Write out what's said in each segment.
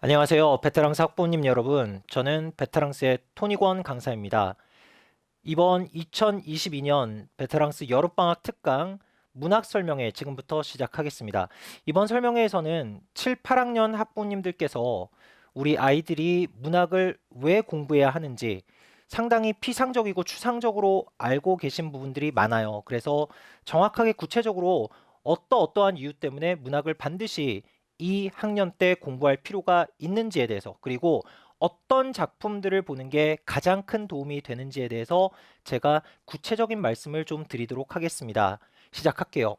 안녕하세요. 베테랑스 학부모님 여러분. 저는 베테랑스의 토니권 강사입니다. 이번 2022년 베테랑스 여름방학 특강 문학 설명회 지금부터 시작하겠습니다. 이번 설명회에서는 7, 8학년 학부모님들께서 우리 아이들이 문학을 왜 공부해야 하는지 상당히 피상적이고 추상적으로 알고 계신 부분들이 많아요. 그래서 정확하게 구체적으로 어떠한 이유 때문에 문학을 반드시 이 학년 때 공부할 필요가 있는지에 대해서, 그리고 어떤 작품들을 보는 게 가장 큰 도움이 되는지에 대해서 제가 구체적인 말씀을 좀 드리도록 하겠습니다. 시작할게요.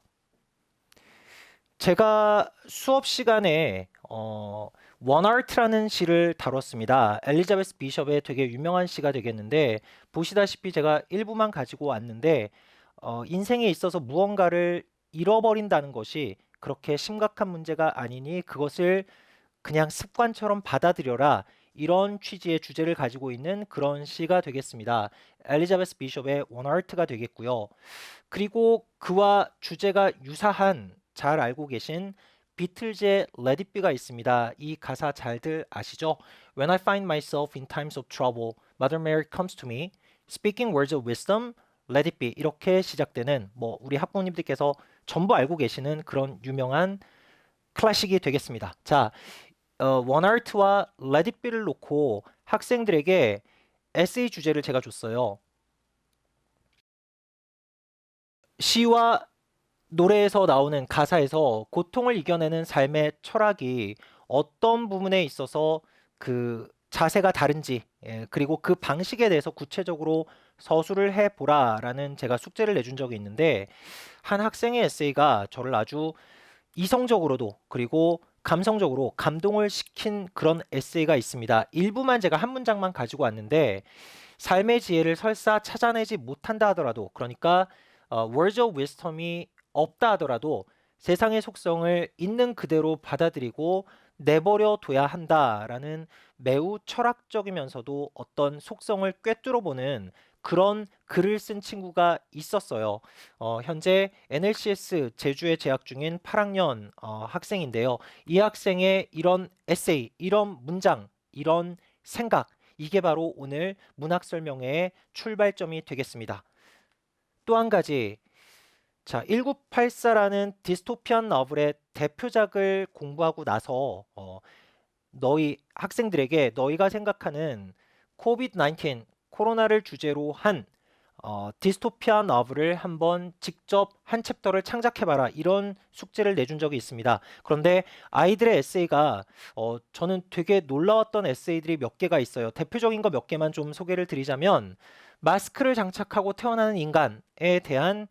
제가 수업 시간에 원아트라는 시를 다뤘습니다. 엘리자베스 비숍의 되게 유명한 시가 되겠는데, 보시다시피 제가 일부만 가지고 왔는데 인생에 있어서 무언가를 잃어버린다는 것이 그렇게 심각한 문제가 아니니 그것을 그냥 습관처럼 받아들여라, 이런 취지의 주제를 가지고 있는 그런 시가 되겠습니다. 엘리자베스 비숍의 원아트가 되겠고요. 그리고 그와 주제가 유사한, 잘 알고 계신 비틀즈의 Let It Be가 있습니다. 이 가사 잘들 아시죠? When I find myself in times of trouble, Mother Mary comes to me, speaking words of wisdom, Let It Be, 이렇게 시작되는, 우리 학부모님들께서 전부 알고 계시는 그런 유명한 클래식이 되겠습니다. 자, 원아트와 Let It Be를 놓고 학생들에게 에세이 주제를 제가 줬어요. 시와 노래에서 나오는 가사에서 고통을 이겨내는 삶의 철학이 어떤 부분에 있어서 그 자세가 다른지, 그리고 그 방식에 대해서 구체적으로 서술을 해보라라는 제가 숙제를 내준 적이 있는데, 한 학생의 에세이가 저를 아주 이성적으로도 그리고 감성적으로 감동을 시킨 그런 에세이가 있습니다. 일부만 제가 한 문장만 가지고 왔는데, 삶의 지혜를 설사 찾아내지 못한다 하더라도, 그러니까 words of wisdom이 없다 하더라도 세상의 속성을 있는 그대로 받아들이고 내버려 둬야 한다라는 매우 철학적이면서도 어떤 속성을 꿰뚫어보는 그런 글을 쓴 친구가 있었어요. 현재 NLCS 제주에 재학 중인 8학년 학생인데요. 이 학생의 이런 에세이, 이런 문장, 이런 생각, 이게 바로 오늘 문학 설명회의 출발점이 되겠습니다. 또 한 가지, 자, 1984라는 디스토피안 너블의 대표작을 공부하고 나서 너희 학생들에게 너희가 생각하는 코비드-19, 코로나를 주제로 한 디스토피아 너블을 한번 직접 한 챕터를 창작해봐라, 이런 숙제를 내준 적이 있습니다. 그런데 아이들의 에세이가 저는 되게 놀라웠던 에세이들이 몇 개가 있어요. 대표적인 거 몇 개만 좀 소개를 드리자면, 마스크를 장착하고 태어나는 인간에 대한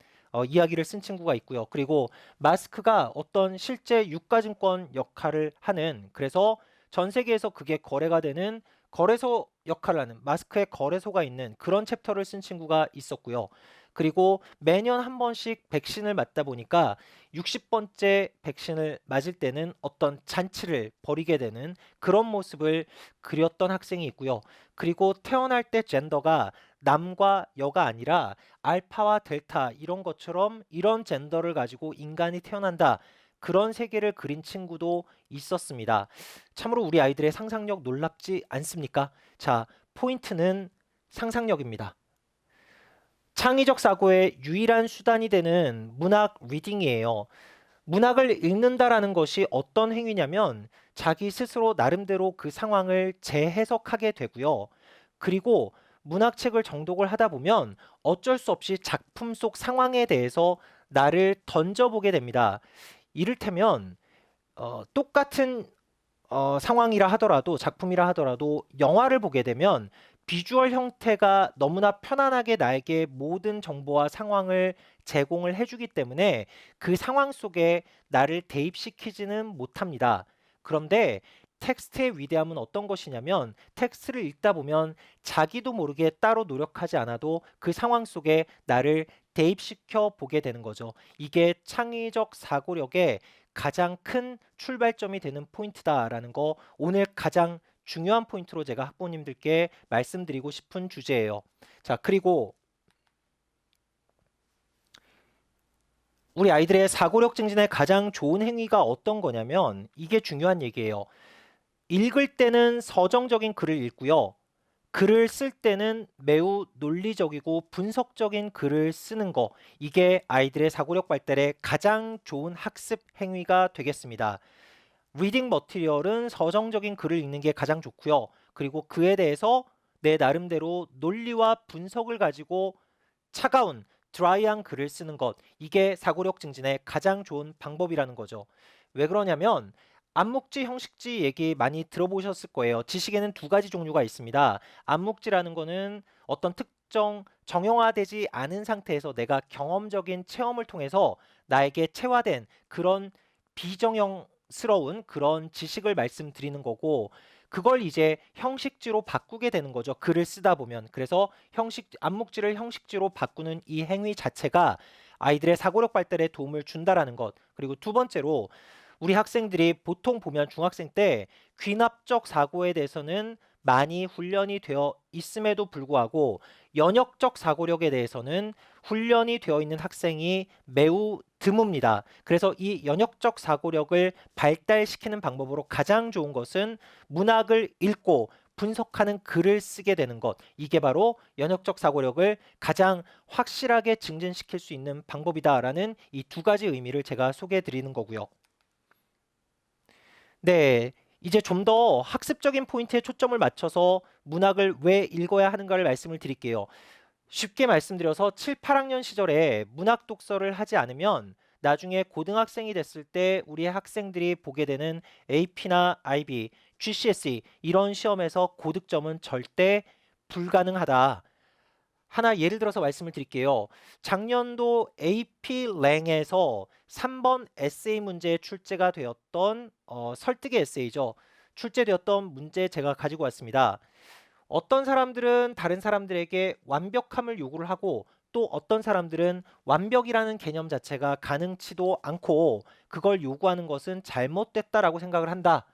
이야기를 쓴 친구가 있고요. 그리고 마스크가 어떤 실제 유가증권 역할을 하는, 그래서 전 세계에서 그게 거래가 되는 거래소 역할을 하는, 마스크의 거래소가 있는 그런 챕터를 쓴 친구가 있었고요. 그리고 매년 한 번씩 백신을 맞다 보니까 60번째 백신을 맞을 때는 어떤 잔치를 벌이게 되는 그런 모습을 그렸던 학생이 있고요. 그리고 태어날 때 젠더가 남과 여가 아니라 알파와 델타, 이런 것처럼 이런 젠더를 가지고 인간이 태어난다, 그런 세계를 그린 친구도 있었습니다. 참으로 우리 아이들의 상상력 놀랍지 않습니까? 자, 포인트는 상상력입니다. 창의적 사고의 유일한 수단이 되는 문학 리딩이에요. 문학을 읽는다라는 것이 어떤 행위냐면 자기 스스로 나름대로 그 상황을 재해석하게 되고요. 그리고 문학책을 정독을 하다 보면 어쩔 수 없이 작품 속 상황에 대해서 나를 던져보게 됩니다. 이를테면 똑같은 상황이라 하더라도, 작품이라 하더라도 영화를 보게 되면 비주얼 형태가 너무나 편안하게 나에게 모든 정보와 상황을 제공을 해주기 때문에 그 상황 속에 나를 대입시키지는 못합니다. 그런데 텍스트의 위대함은 어떤 것이냐면, 텍스트를 읽다 보면 자기도 모르게 따로 노력하지 않아도 그 상황 속에 나를 대입시켜 보게 되는 거죠. 이게 창의적 사고력의 가장 큰 출발점이 되는 포인트다라는 거, 오늘 가장 중요한 포인트로 제가 학부모님들께 말씀드리고 싶은 주제예요. 자, 그리고 우리 아이들의 사고력 증진에 가장 좋은 행위가 어떤 거냐면, 이게 중요한 얘기예요. 읽을 때는 서정적인 글을 읽고요. 글을 쓸 때는 매우 논리적이고 분석적인 글을 쓰는 거, 이게 아이들의 사고력 발달에 가장 좋은 학습 행위가 되겠습니다. 리딩 머티리얼은 서정적인 글을 읽는 게 가장 좋고요. 그리고 그에 대해서 내 나름대로 논리와 분석을 가지고 차가운 드라이한 글을 쓰는 것, 이게 사고력 증진에 가장 좋은 방법이라는 거죠. 왜 그러냐면 암묵지, 형식지 얘기 많이 들어보셨을 거예요. 지식에는 두 가지 종류가 있습니다. 암묵지라는 거는 어떤 특정 정형화되지 않은 상태에서 내가 경험적인 체험을 통해서 나에게 체화된 그런 비정형스러운 그런 지식을 말씀드리는 거고, 그걸 이제 형식지로 바꾸게 되는 거죠. 글을 쓰다 보면. 그래서 암묵지를 형식지로 바꾸는 이 행위 자체가 아이들의 사고력 발달에 도움을 준다라는 것. 그리고 두 번째로 우리 학생들이 보통 보면 중학생 때 귀납적 사고에 대해서는 많이 훈련이 되어 있음에도 불구하고 연역적 사고력에 대해서는 훈련이 되어 있는 학생이 매우 드뭅니다. 그래서 이 연역적 사고력을 발달시키는 방법으로 가장 좋은 것은 문학을 읽고 분석하는 글을 쓰게 되는 것. 이게 바로 연역적 사고력을 가장 확실하게 증진시킬 수 있는 방법이다라는 이 두 가지 의미를 제가 소개해 드리는 거고요. 네, 이제 좀 더 학습적인 포인트에 초점을 맞춰서 문학을 왜 읽어야 하는가를 말씀을 드릴게요. 쉽게 말씀드려서 7, 8학년 시절에 문학 독서를 하지 않으면 나중에 고등학생이 됐을 때 우리의 학생들이 보게 되는 AP나 IB, GCSE 이런 시험에서 고득점은 절대 불가능하다. 하나 예를 들어서 말씀을 드릴게요. 작년도 AP 랭에서 3번 에세이 문제에 출제가 되었던 설득의 에세이죠. 출제되었던 문제 제가 가지고 왔습니다. 어떤 사람들은 다른 사람들에게 완벽함을 요구를 하고 또 어떤 사람들은 완벽이라는 개념 자체가 가능치도 않고 그걸 요구하는 것은 잘못됐다라고 생각을 한다.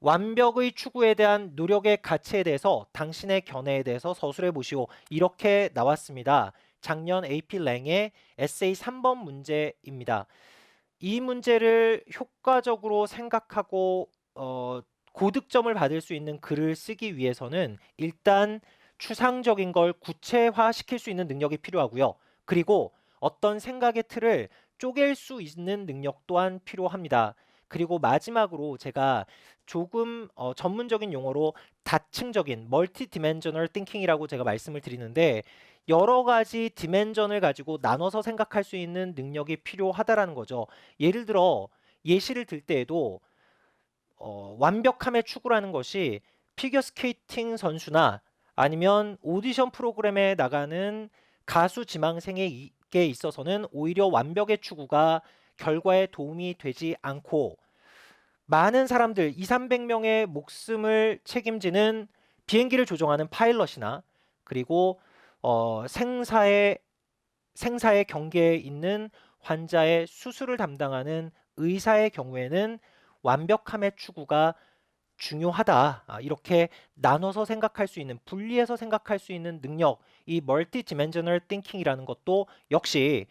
완벽의 추구에 대한 노력의 가치에 대해서 당신의 견해에 대해서 서술해 보시오. 이렇게 나왔습니다. 작년 AP 랭의 에세이 3번 문제입니다. 이 문제를 효과적으로 생각하고 고득점을 받을 수 있는 글을 쓰기 위해서는 일단 추상적인 걸 구체화시킬 수 있는 능력이 필요하고요. 그리고 어떤 생각의 틀을 쪼갤 수 있는 능력 또한 필요합니다. 그리고 마지막으로 제가 조금 전문적인 용어로 다층적인 멀티 디멘셔널 띵킹이라고 제가 말씀을 드리는데, 여러 가지 디멘전을 가지고 나눠서 생각할 수 있는 능력이 필요하다라는 거죠. 예를 들어 예시를 들 때에도 완벽함의 추구라는 것이 피겨스케이팅 선수나 아니면 오디션 프로그램에 나가는 가수 지망생에게 있어서는 오히려 완벽의 추구가 결과에 도움이 되지 않고, 많은 사람들 2, 300명의 목숨을 책임지는 비행기를 조종하는 파일럿이나 그리고 생사의 경계에 있는 환자의 수술을 담당하는 의사의 경우에는 완벽함의 추구가 중요하다. 이렇게 나눠서 생각할 수 있는, 분리해서 생각할 수 있는 능력, 이 멀티 디멘셔널 띵킹이라는 것도 역시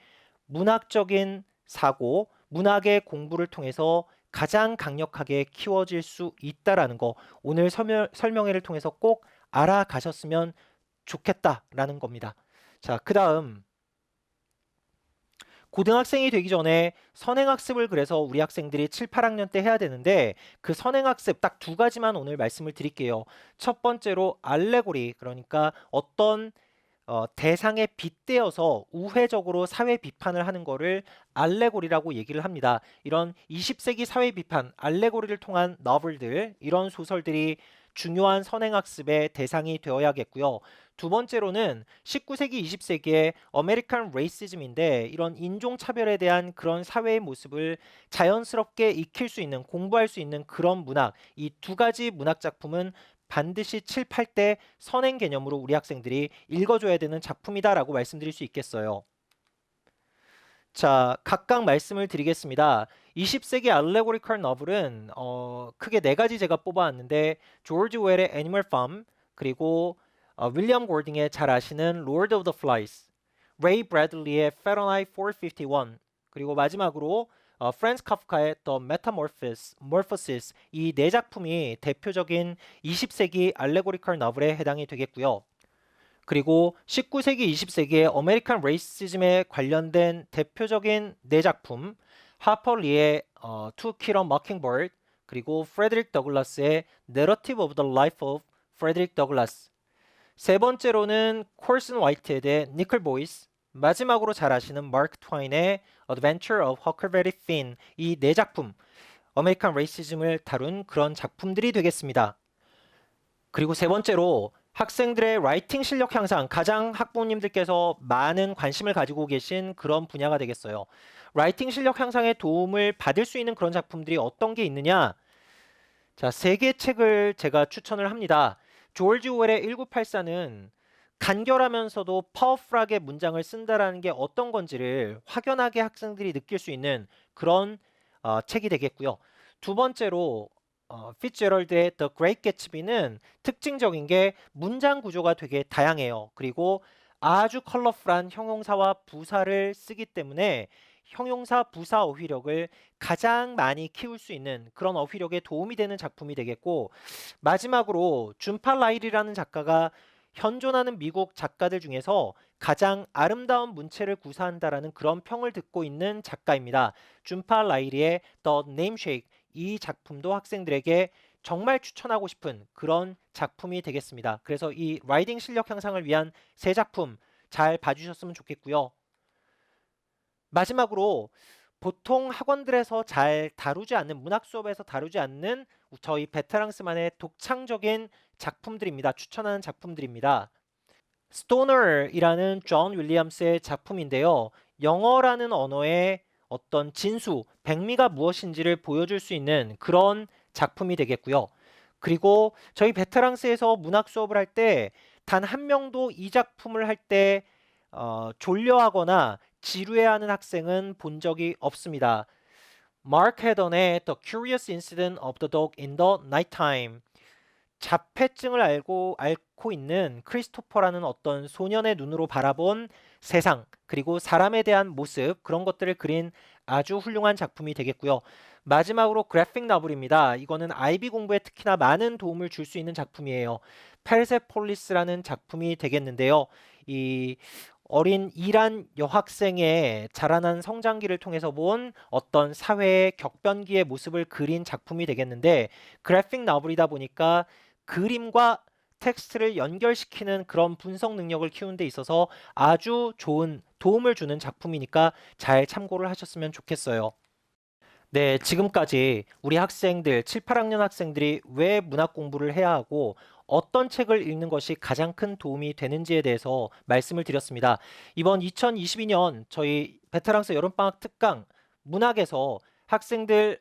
문학적인 사고, 문학의 공부를 통해서 가장 강력하게 키워질 수 있다라는 거, 오늘 설명회를 통해서 꼭 알아가셨으면 좋겠다라는 겁니다. 자, 그다음 고등학생이 되기 전에 선행학습을 그래서 우리 학생들이 7, 8학년 때 해야 되는데, 그 선행학습 딱 두 가지만 오늘 말씀을 드릴게요. 첫 번째로 알레고리, 그러니까 어떤 대상에 빗대어서 우회적으로 사회 비판을 하는 거를 알레고리라고 얘기를 합니다. 이런 20세기 사회 비판, 알레고리를 통한 너블들, 이런 소설들이 중요한 선행학습의 대상이 되어야겠고요. 두 번째로는 19세기, 20세기의 아메리칸 레이시즘인데, 이런 인종차별에 대한 그런 사회의 모습을 자연스럽게 익힐 수 있는, 공부할 수 있는 그런 문학, 이 두 가지 문학 작품은 반드시 7, 8대 선행 개념으로 우리 학생들이 읽어줘야 되는 작품이다라고 말씀드릴 수 있겠어요. 자, 각각 말씀을 드리겠습니다. 20세기 알레고리컬 너블은 크게 네 가지 제가 뽑아왔는데, 조지 웰의 애니멀 팜, 그리고 윌리엄 골딩의 잘 아시는 Lord of the Flies, 레이 브래들리의 Fahrenheit 451, 그리고 마지막으로 프란츠 카프카의 The Metamorphosis 이 네 작품이 대표적인 20세기 알레고리컬 너블에 해당이 되겠고요. 그리고 19세기, 20세기의 아메리칸 레이시즘에 관련된 대표적인 네 작품 하퍼 리의 To Kill a Mockingbird 그리고 프레드릭 더글라스의 Narrative of the Life of Frederick Douglass 세 번째로는 콜슨 화이트헤드의 니클 보이스 마지막으로 잘 아시는 마크 트와인의 Adventure of Huckleberry Finn 이 네 작품 아메리칸 레이시즘을 다룬 그런 작품들이 되겠습니다. 그리고 세 번째로 학생들의 라이팅 실력 향상 가장 학부모님들께서 많은 관심을 가지고 계신 그런 분야가 되겠어요. 라이팅 실력 향상에 도움을 받을 수 있는 그런 작품들이 어떤 게 있느냐? 자, 세 개의 책을 제가 추천을 합니다. 조지 오웰의 1984는 간결하면서도 파워풀하게 문장을 쓴다라는 게 어떤 건지를 확연하게 학생들이 느낄 수 있는 그런 책이 되겠고요. 두 번째로 피츠제럴드의 The Great Gatsby는 특징적인 게 문장 구조가 되게 다양해요. 그리고 아주 컬러풀한 형용사와 부사를 쓰기 때문에 형용사 부사 어휘력을 가장 많이 키울 수 있는 그런 어휘력에 도움이 되는 작품이 되겠고 마지막으로 준팔 라일이라는 작가가 현존하는 미국 작가들 중에서 가장 아름다운 문체를 구사한다라는 그런 평을 듣고 있는 작가입니다. 준팔 라일의 The Namesake 이 작품도 학생들에게 정말 추천하고 싶은 그런 작품이 되겠습니다. 그래서 이 라이딩 실력 향상을 위한 세 작품 잘 봐주셨으면 좋겠고요. 마지막으로 보통 학원들에서 잘 다루지 않는 문학 수업에서 다루지 않는 저희 베테랑스만의 독창적인 작품들입니다. 추천하는 작품들입니다. 스토너이라는 존 윌리엄스의 작품인데요. 영어라는 언어의 어떤 진수, 백미가 무엇인지를 보여줄 수 있는 그런 작품이 되겠고요. 그리고 저희 베테랑스에서 문학 수업을 할 때 단 한 명도 이 작품을 할 때 졸려하거나 지루해하는 학생은 본 적이 없습니다. 마크 헤던의 The Curious Incident of the Dog in the Nighttime 자폐증을 앓고 있는 크리스토퍼라는 어떤 소년의 눈으로 바라본 세상 그리고 사람에 대한 모습 그런 것들을 그린 아주 훌륭한 작품이 되겠고요. 마지막으로 그래픽 너블입니다. 이거는 아이비 공부에 특히나 많은 도움을 줄 수 있는 작품이에요. 페르세폴리스라는 작품이 되겠는데요. 이 어린 이란 여학생의 자라난 성장기를 통해서 본 어떤 사회의 격변기의 모습을 그린 작품이 되겠는데 그래픽 너블이다 보니까 그림과 텍스트를 연결시키는 그런 분석 능력을 키우는 데 있어서 아주 좋은 도움을 주는 작품이니까 잘 참고를 하셨으면 좋겠어요. 네, 지금까지 우리 학생들, 7, 8학년 학생들이 왜 문학 공부를 해야 하고 어떤 책을 읽는 것이 가장 큰 도움이 되는지에 대해서 말씀을 드렸습니다. 이번 2022년 저희 베테랑스 여름방학 특강 문학에서 학생들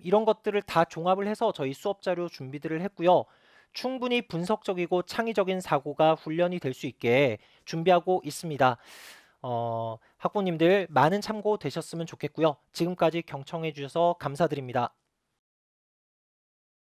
이런 것들을 다 종합을 해서 저희 수업 자료 준비들을 했고요. 충분히 분석적이고 창의적인 사고가 훈련이 될 수 있게 준비하고 있습니다. 학부모님들 많은 참고 되셨으면 좋겠고요. 지금까지 경청해 주셔서 감사드립니다.